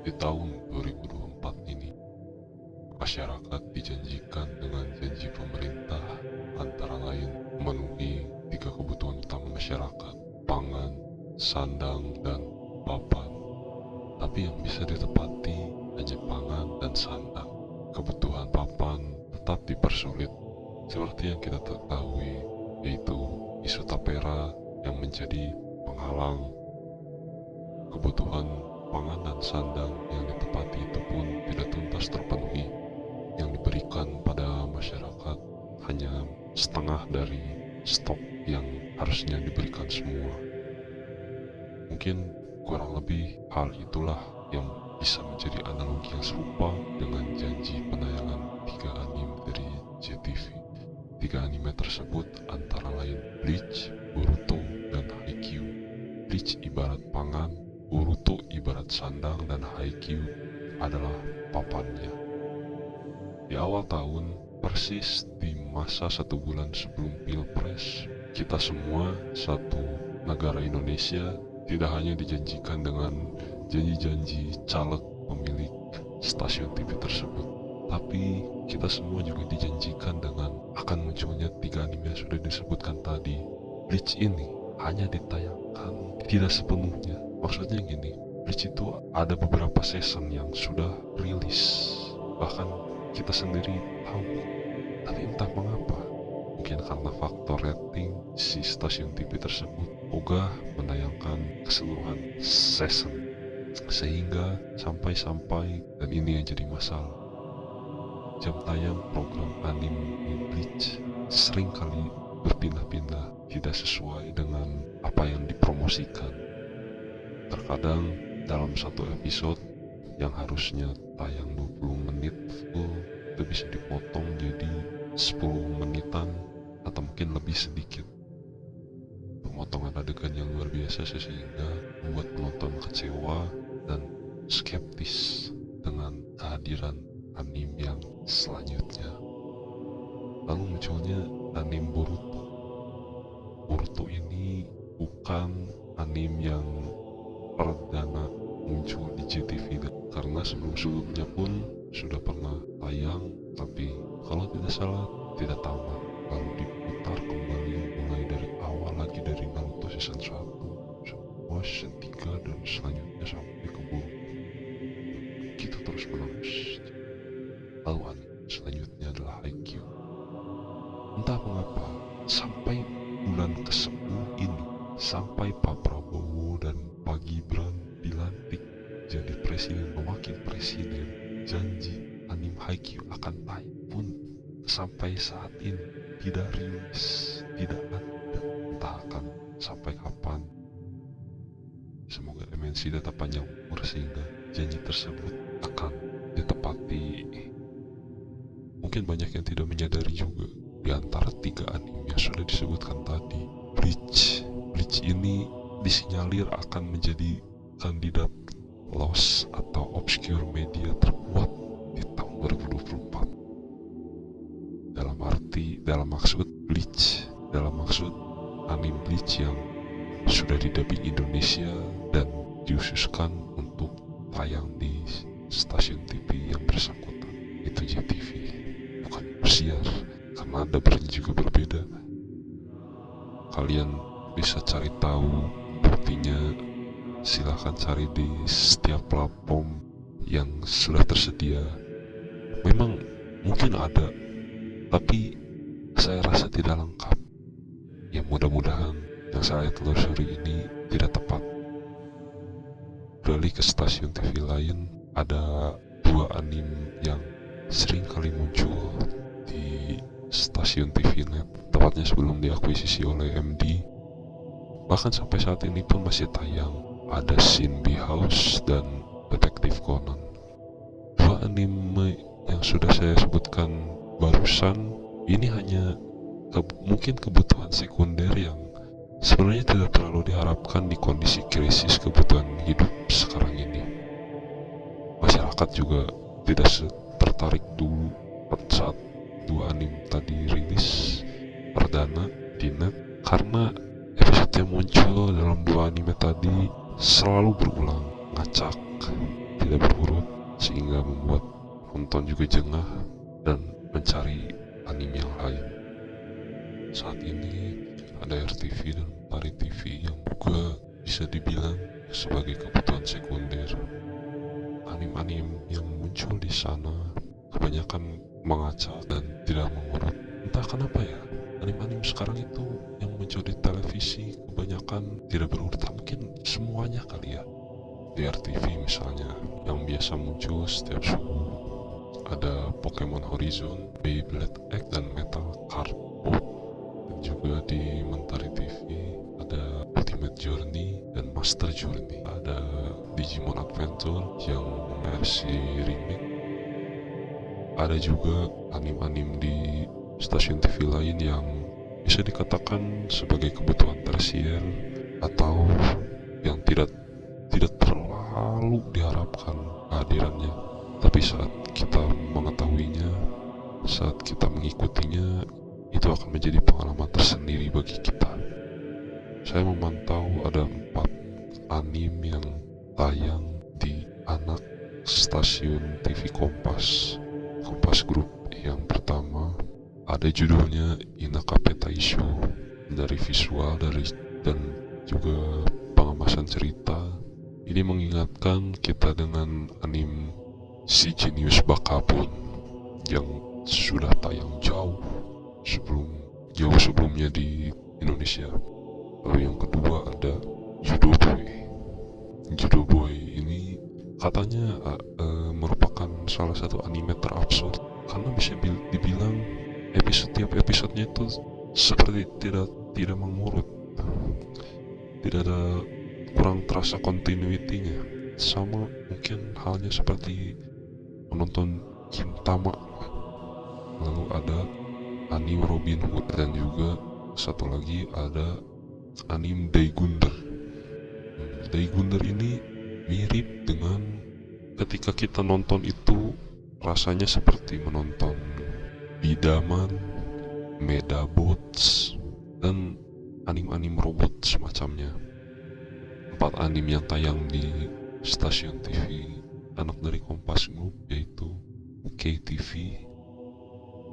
Di tahun 2024 ini, masyarakat dijanjikan dengan janji pemerintah antara lain memenuhi 3 kebutuhan utama masyarakat: pangan, sandang, dan papan. Tapi yang bisa ditepati hanya pangan dan sandang. Kebutuhan papan tetap dipersulit, seperti yang kita ketahui, yaitu isu tapera yang menjadi penghalang. Kebutuhan pangan dan sandang yang ditepati itu pun tidak tuntas terpenuhi. Yang diberikan pada masyarakat hanya setengah dari stok yang harusnya diberikan semua. Mungkin kurang lebih hal itulah yang bisa menjadi analogi yang serupa dengan janji penayangan 3 anime dari JTV. 3 anime tersebut antara lain Bleach, Boruto, dan Haikyuu. Bleach ibarat pangan, Boruto ibarat sandang, dan Haikyuu adalah papannya. Di awal tahun, persis di masa 1 bulan sebelum Pilpres, kita semua satu negara Indonesia tidak hanya dijanjikan dengan janji-janji caleg pemilik stasiun TV tersebut, tapi kita semua juga dijanjikan dengan akan munculnya 3 anime yang sudah disebutkan tadi. Bleach ini hanya ditayangkan tidak sepenuhnya. Maksudnya gini, Bleach itu ada beberapa season yang sudah rilis, bahkan kita sendiri tahu, tapi entah mengapa, mungkin karena faktor rating si stasiun TV tersebut ogah menayangkan keseluruhan season, sehingga sampai dan ini yang jadi masalah, jam tayang program anime Bleach sering kali berpindah-pindah, tidak sesuai dengan apa yang dipromosikan. Terkadang dalam satu episode yang harusnya tayang 20 menit full itu bisa dipotong jadi 10 menitan atau mungkin lebih sedikit. Pemotongan adegan yang luar biasa sehingga membuat penonton kecewa dan skeptis dengan kehadiran anime yang selanjutnya. Lalu munculnya anime Boruto. Boruto ini bukan anime yang perdana muncul di JTV, karena sebelum-sebelumnya pun sudah pernah tayang, tapi kalau tidak salah tidak tamat, lalu diputar kembali mulai dari awal lagi dari Naruto season 1, season 3, dan selanjutnya sampai ke Boruto. Gitu terus menerus. Lalu anime selanjutnya adalah Haikyuu. Entah mengapa sampai bulan ke-10 ini, sampai Pak Prabowo dan Pak Gibran dilantik jadi presiden, mewakil presiden, janji anime Haikyuu akan tayang pun sampai saat ini tidak rilis, tidak ada. Entah akan sampai kapan. Semoga MNC tetap panjang umur sehingga janji tersebut akan ditepati. Mungkin banyak yang tidak menyadari juga, di antara 3 anime yang sudah disebutkan tadi, Bleach ini disinyalir akan menjadi kandidat lost atau obscure media terkuat di tahun 2024. Dalam maksud anime Bleach yang sudah didubbing Indonesia dan diususkan untuk tayang di stasiun TV yang bersangkutan, itu JTV, bukan Indosiar, karena ada brand juga berbeda. Kalian bisa cari tahu buktinya, silahkan cari di setiap platform yang sudah tersedia. Memang mungkin ada, tapi saya rasa tidak lengkap. Ya mudah-mudahan yang saya telusuri ini tidak tepat. Beralih ke stasiun TV lain, ada 2 anime yang sering kali muncul di stasiun TV net, tepatnya sebelum diakuisisi oleh MD. Bahkan sampai saat ini pun masih tayang. Ada Shinbi House dan Detektif Conan. 2 anime yang sudah saya sebutkan barusan ini hanya mungkin kebutuhan sekunder yang sebenarnya tidak terlalu diharapkan di kondisi krisis kebutuhan hidup sekarang ini. Masyarakat juga tidak tertarik dulu saat 2 anime tadi rilis perdana di net, karena episode yang muncul dalam 2 anime tadi selalu berulang, ngacak, tidak berurut sehingga membuat penonton juga jengah dan mencari anime yang lain. Saat ini ada RTV dan Pari TV yang juga bisa dibilang sebagai kebutuhan sekunder. Anim-anim yang muncul di sana kebanyakan mengacak dan tidak mengurut. Entah kenapa ya, anim-anim sekarang itu yang muncul di televisi kebanyakan tidak berurut. Mungkin semuanya kali ya. Di RTV misalnya, yang biasa muncul setiap subuh ada Pokemon Horizon, Beyblade X, dan Metal Cardboard. Dan juga di Mentari TV ada Ultimate Journey dan Master Journey. Ada Digimon Adventure yang versi remake. Ada juga anim-anim di stasiun TV lain yang bisa dikatakan sebagai kebutuhan tersier atau yang tidak terlalu diharapkan kehadirannya. Tapi saat kita mengetahuinya, saat kita mengikutinya, itu akan menjadi pengalaman tersendiri bagi kita. Saya memantau ada 4 anime yang tayang di anak stasiun TV Kompas Group. Yang pertama ada judulnya Inakape Taisho. Dari visual dan juga pengemasan cerita, ini mengingatkan kita dengan anime Si Genius Bakabon yang sudah tayang jauh sebelumnya di Indonesia. Lalu yang kedua ada Judo Boy. Judo Boy ini katanya merupakan salah satu anime terabsurd karena bisa dibilang tiap episodenya itu seperti tidak mengurut, tidak ada, kurang terasa continuity-nya. Sama mungkin halnya seperti menonton Gintama. Lalu ada anime Robin Hood dan juga satu lagi ada anime Daigunder. Daigunder ini mirip dengan ketika kita nonton itu rasanya seperti menonton Bidaman, Medabots, dan anime-anime robot semacamnya. 4 anime yang tayang di stasiun TV anak dari Kompas Group yaitu KTV.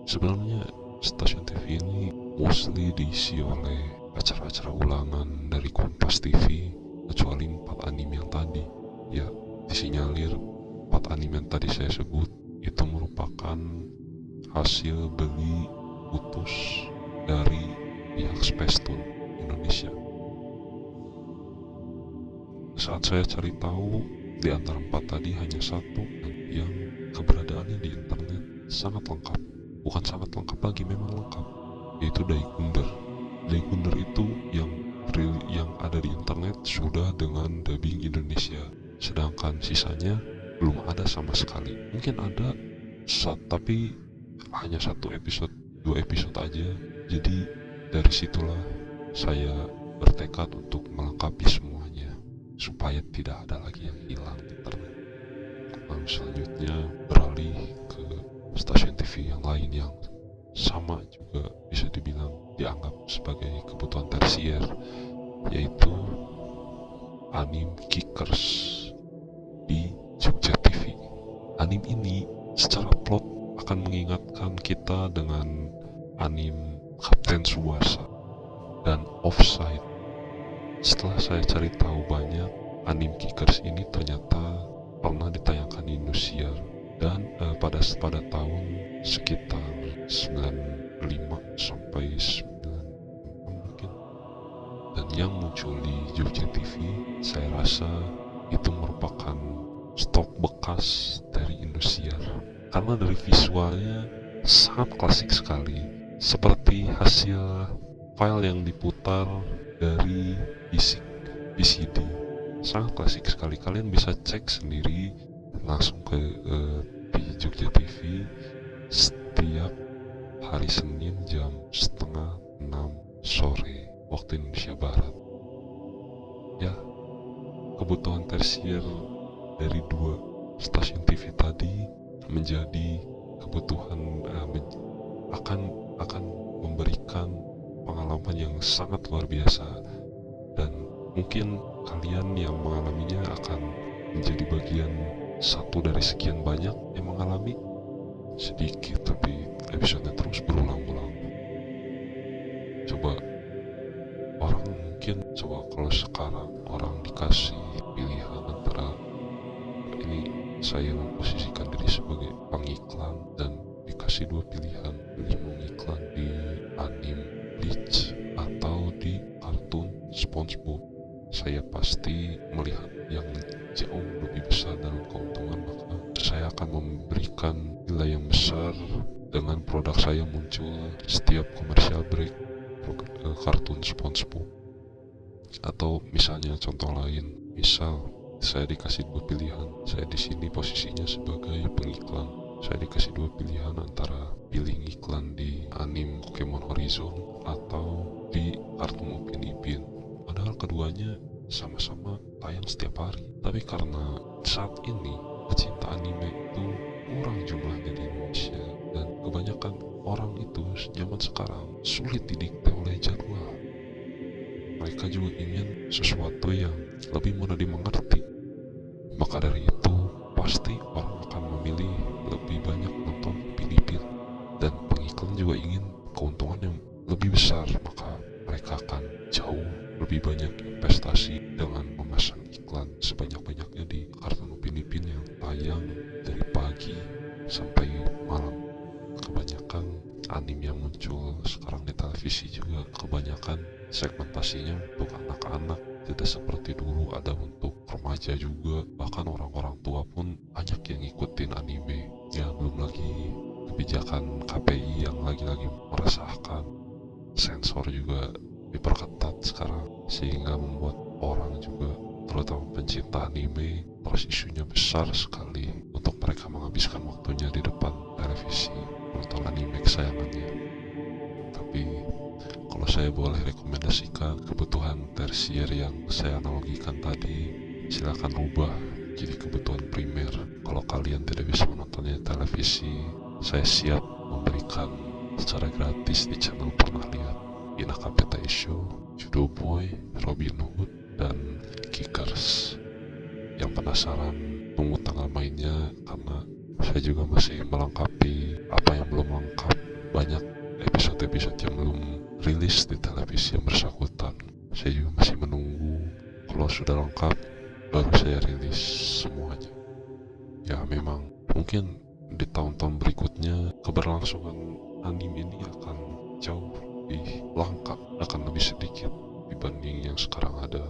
Sebenarnya stasiun TV ini mostly diisi oleh acara-acara ulangan dari Kompas TV, kecuali 4 anime yang tadi. Ya, disinyalir 4 anime yang tadi saya sebut itu merupakan hasil beli putus dari pihak Spacetoon Indonesia. Saat saya cari tahu, di antara 4 tadi hanya satu yang keberadaannya di internet sangat lengkap. Bukan sangat lengkap lagi, memang lengkap, yaitu Daigunder. Daigunder itu yang ada di internet sudah dengan dubbing Indonesia, sedangkan sisanya belum ada sama sekali. Mungkin ada tapi hanya 1 episode, 2 episode aja. Jadi dari situlah saya bertekad untuk melengkapi semuanya supaya tidak ada lagi yang hilang di internet. Lalu selanjutnya beralih ke stasiun TV yang lain yang sama juga bisa dibilang dianggap sebagai kebutuhan tersier, yaitu anime Kickers di Jogja TV. Anime ini secara plot akan mengingatkan kita dengan anime Kapten Tsubasa dan Offside. Setelah saya cari tahu banyak, anime Kickers ini ternyata pernah ditayangkan di Indosiar dan pada tahun sekitar 95 sampai 96 mungkin. Dan yang muncul di Jogja TV, saya rasa itu merupakan stok bekas dari Indosiar karena dari visualnya sangat klasik sekali, seperti hasil file yang diputar dari VCD. Sangat klasik sekali. Kalian bisa cek sendiri langsung ke di Jogja TV setiap hari Senin jam 5:30 sore waktu Indonesia Barat. Ya, kebutuhan tersier dari 2 stasiun TV tadi menjadi kebutuhan akan memberikan pengalaman yang sangat luar biasa, dan mungkin kalian yang mengalaminya akan menjadi bagian satu dari sekian banyak yang mengalami, sedikit tapi episodenya terus berulang-ulang. Coba orang mungkin, coba kalau sekarang orang dikasih pilihan antara, ini saya memposisikan diri sebagai pengiklan, dan dikasih dua pilihan, pilih mengiklan di anime Bleach atau di kartun SpongeBob, saya pasti melihat yang jauh lebih besar dalam keuntungan. Maka saya akan memberikan nilai yang besar dengan produk saya muncul setiap komersial break kartun SpongeBob. Atau misalnya contoh lain, misal saya dikasih dua pilihan, saya di sini posisinya sebagai pengiklan, saya dikasih dua pilihan antara pilih iklan di anime Pokemon Horizon atau di kartun Upin Ipin. Padahal keduanya sama-sama tayang setiap hari, tapi karena saat ini pecinta anime itu kurang jumlahnya di Indonesia, dan kebanyakan orang itu zaman sekarang sulit didikte oleh jadwal. Mereka juga ingin sesuatu yang lebih mudah dimengerti. Maka dari itu, pasti orang akan memilih lebih banyak nonton Upin Ipin. Dan pengiklan juga ingin keuntungan yang lebih besar, maka mereka akan jauh lebih banyak investasi dengan memasang iklan sebanyak-banyaknya di kartun Upin Ipin yang tayang dari pagi sampai malam. Kebanyakan anime yang muncul sekarang di televisi juga kebanyakan segmentasinya untuk anak-anak, tidak seperti dulu ada untuk remaja juga, bahkan orang-orang tua pun banyak yang ngikutin anime. Ya belum lagi kebijakan KPI yang lagi-lagi meresahkan, sensor juga diperketat sekarang, sehingga membuat orang juga, terutama pencinta anime, terus isunya besar sekali untuk mereka menghabiskan waktunya di depan televisi menonton anime kesayangannya. Tapi kalau saya boleh rekomendasikan kebutuhan tersier yang saya analogikan tadi, silakan rubah jadi kebutuhan primer. Kalau kalian tidak bisa menontonnya di televisi, saya siap memberikan secara gratis di channel Pernah Lihat, Inaka Petai Show, Judo Boy, Robin Hood, dan Kickers. Yang penasaran, tunggu tanggal mainnya, karena saya juga masih melengkapi apa yang belum lengkap. Banyak episode-episode yang belum rilis di televisi yang bersangkutan. Saya juga masih menunggu. Kalau sudah lengkap, baru saya rilis semuanya. Ya memang, mungkin di tahun-tahun berikutnya keberlangsungan anime ini akan jauh lebih langka, akan lebih sedikit dibanding yang sekarang ada.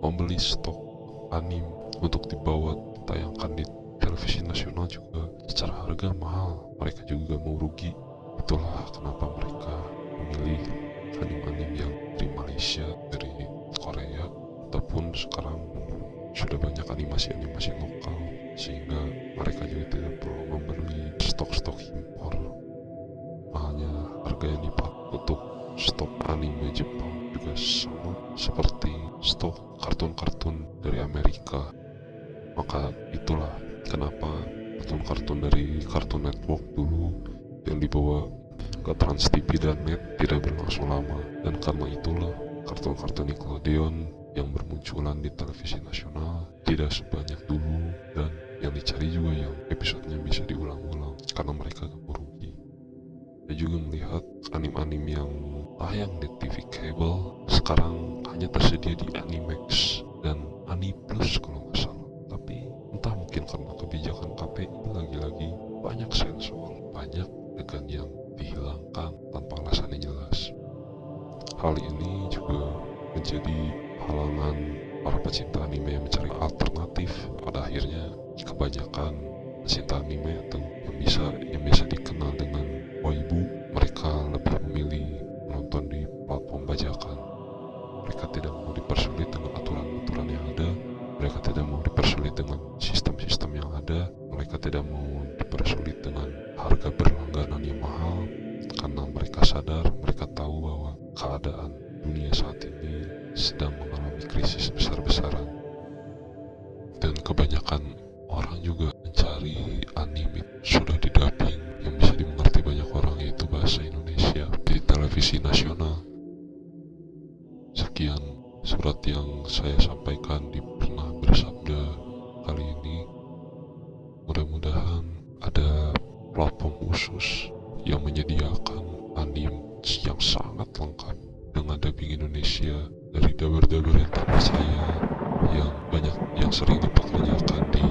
Membeli stok anime untuk dibawa ditayangkan di televisi nasional juga secara harga mahal, mereka juga mau rugi. Itulah kenapa mereka memilih anime-anime yang dari Malaysia, dari Korea, ataupun sekarang sudah banyak animasi-animasi lokal, sehingga mereka juga tidak perlu membeli stok-stok impor. Mahalnya harga yang dipakai untuk stok anime Jepang juga sama seperti stok kartun-kartun dari Amerika. Maka itulah kenapa kartun-kartun dari Cartoon Network dulu yang dibawa ke Trans TV dan Net tidak berlangsung lama, dan karena itulah kartun-kartun Nickelodeon yang bermunculan di televisi nasional tidak sebanyak dulu, dan yang dicari juga yang episodenya bisa diulang-ulang karena mereka gak merugi. Saya juga melihat anime-anime yang tayang di TV kabel sekarang hanya tersedia di Animax dan Aniplus kalau nggak salah. Tapi entah mungkin karena kebijakan KPI, lagi-lagi banyak sensor, banyak adegan yang dihilangkan tanpa alasan yang jelas. Hal ini juga menjadi halangan para pecinta anime yang mencari alternatif. Pada akhirnya kebanyakan pecinta anime atau yang bisa dikenal dengan waibu, mereka lebih memilih menonton di platform bajakan. Mereka tidak mau dipersulit dengan aturan-aturan yang ada, mereka tidak mau dipersulit dengan sistem-sistem yang ada, mereka tidak mau dipersulit dengan harga berlangganan yang mahal, karena mereka sadar, mereka tahu bahwa keadaan dunia saat ini sedang mengalami krisis besar-besaran. Dan kebanyakan orang juga mencari anime sudah didubbing yang bisa dimengerti banyak orang, yaitu bahasa Indonesia di televisi nasional. Sekian surat yang saya sampaikan di Pernah Bersabda kali ini. platform khusus yang menyediakan anime yang sangat lengkap dengan dubbing Indonesia dari dabar-dabar yang tak percaya yang sering dipertanyakan di